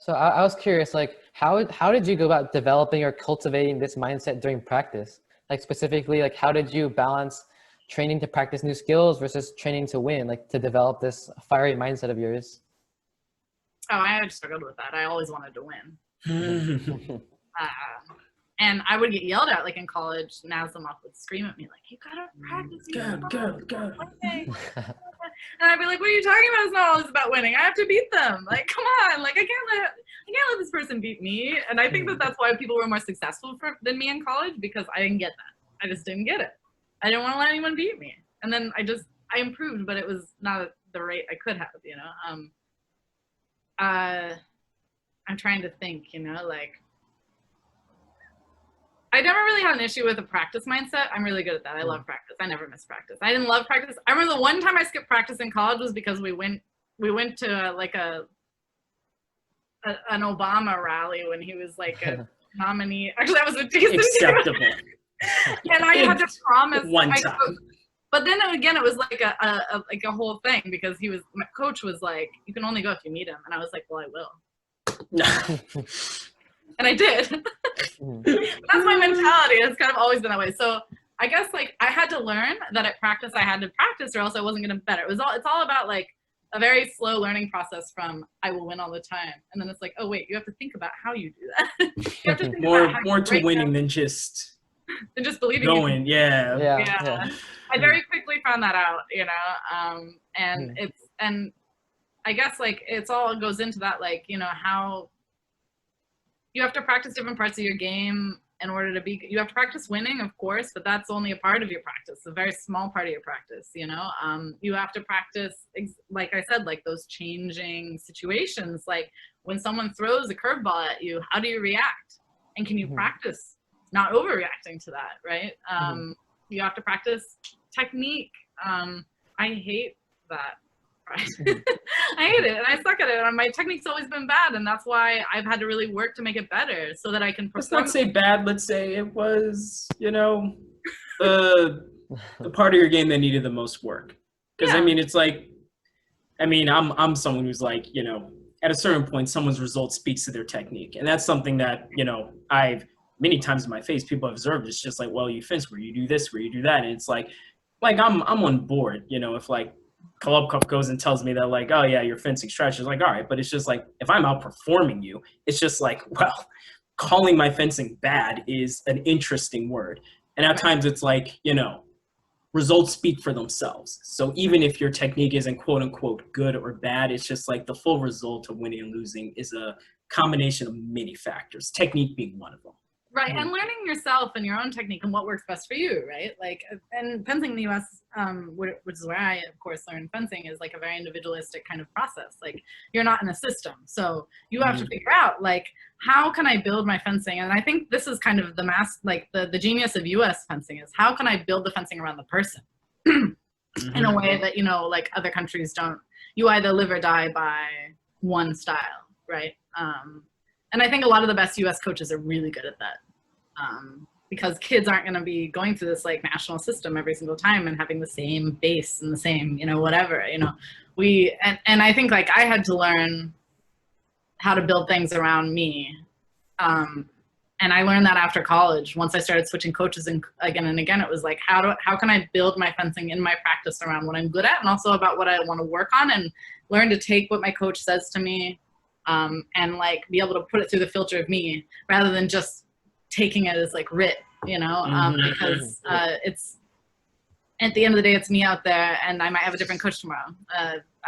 So I was curious, like, how did you go about developing or cultivating this mindset during practice? Like specifically, like how did you balance training to practice new skills versus training to win, like to develop this fiery mindset of yours? Oh, I had struggled with that. I always wanted to win. Mhm. And I would get yelled at, like in college. Nazim would scream at me, like, "You gotta practice." Go. And I'd be like, "What are you talking about? It's not always about winning. I have to beat them. Like, come on. Like, I can't let this person beat me." And I think that that's why people were more successful than me in college, because I didn't get that. I just didn't get it. I didn't want to let anyone beat me. And then I improved, but it was not at the rate I could have. I'm trying to think. Like, I never really had an issue with a practice mindset. I'm really good at that. I love practice. I never miss practice. I didn't love practice. I remember the one time I skipped practice in college was because we went to like an Obama rally when he was like a nominee. Actually, that was a Jason. Acceptable. And I had to promise one time. But then again, it was like a whole thing, because my coach was like, "You can only go if you meet him," and I was like, "Well, I will." And I did. That's my mentality. It's kind of always been that way. So I guess like I had to learn that at practice I had to practice, or else I wasn't going to better. It's all about like a very slow learning process from I will win all the time. And then it's like, oh wait, you have to think about how you do that. You have to think about how more to winning than just believing going. Yeah. I very quickly found that out, and I guess like it's all goes into that, like, how you have to practice different parts of your game in order to you have to practice winning, of course, but that's only a part of your practice, a very small part of your practice, you have to practice, like I said, like those changing situations, like when someone throws a curveball at you, how do you react? And can you practice not overreacting to that, right? You have to practice technique. I hate that. Right. I hate it and I suck at it, and my technique's always been bad, and that's why I've had to really work to make it better so that I can perform. Let's not say bad, let's say it was, the part of your game that needed the most work. Because I mean, it's like, I'm someone who's like, at a certain point, someone's result speaks to their technique. And that's something that, I've many times in my face, people have observed. It's just like, well, you fence where you do this, where you do that. And it's like I'm on board, if like Kolobkov goes and tells me that like, oh yeah, your fencing stretch is like, all right, but it's just like, if I'm outperforming you, it's just like, well, calling my fencing bad is an interesting word. And at times it's like, results speak for themselves. So even if your technique isn't quote unquote good or bad, it's just like the full result of winning and losing is a combination of many factors, technique being one of them. Right, and learning yourself and your own technique and what works best for you, right? Like, and fencing in the U.S., which is where I, of course, learned fencing, is like a very individualistic kind of process. Like, you're not in a system, so you have to figure out, like, how can I build my fencing? And I think this is kind of the genius of U.S. fencing is how can I build the fencing around the person in a way that, like other countries don't. You either live or die by one style, right? And I think a lot of the best U.S. coaches are really good at that. Because kids aren't going to be going through this like national system every single time and having the same base and the same, whatever, and I think like I had to learn how to build things around me. And I learned that after college. Once I started switching coaches and again, it was like, how can I build my fencing in my practice around what I'm good at and also about what I want to work on, and learn to take what my coach says to me, and like be able to put it through the filter of me rather than just taking it as like writ, because it's at the end of the day, it's me out there, and I might have a different coach tomorrow.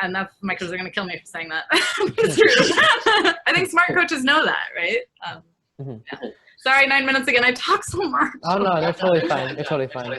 And that's, my coaches are going to kill me for saying that. It's true. I think smart coaches know that, right? Yeah. Sorry, 9 minutes again. I talk so much. Oh no, they're totally fine. They're totally fine.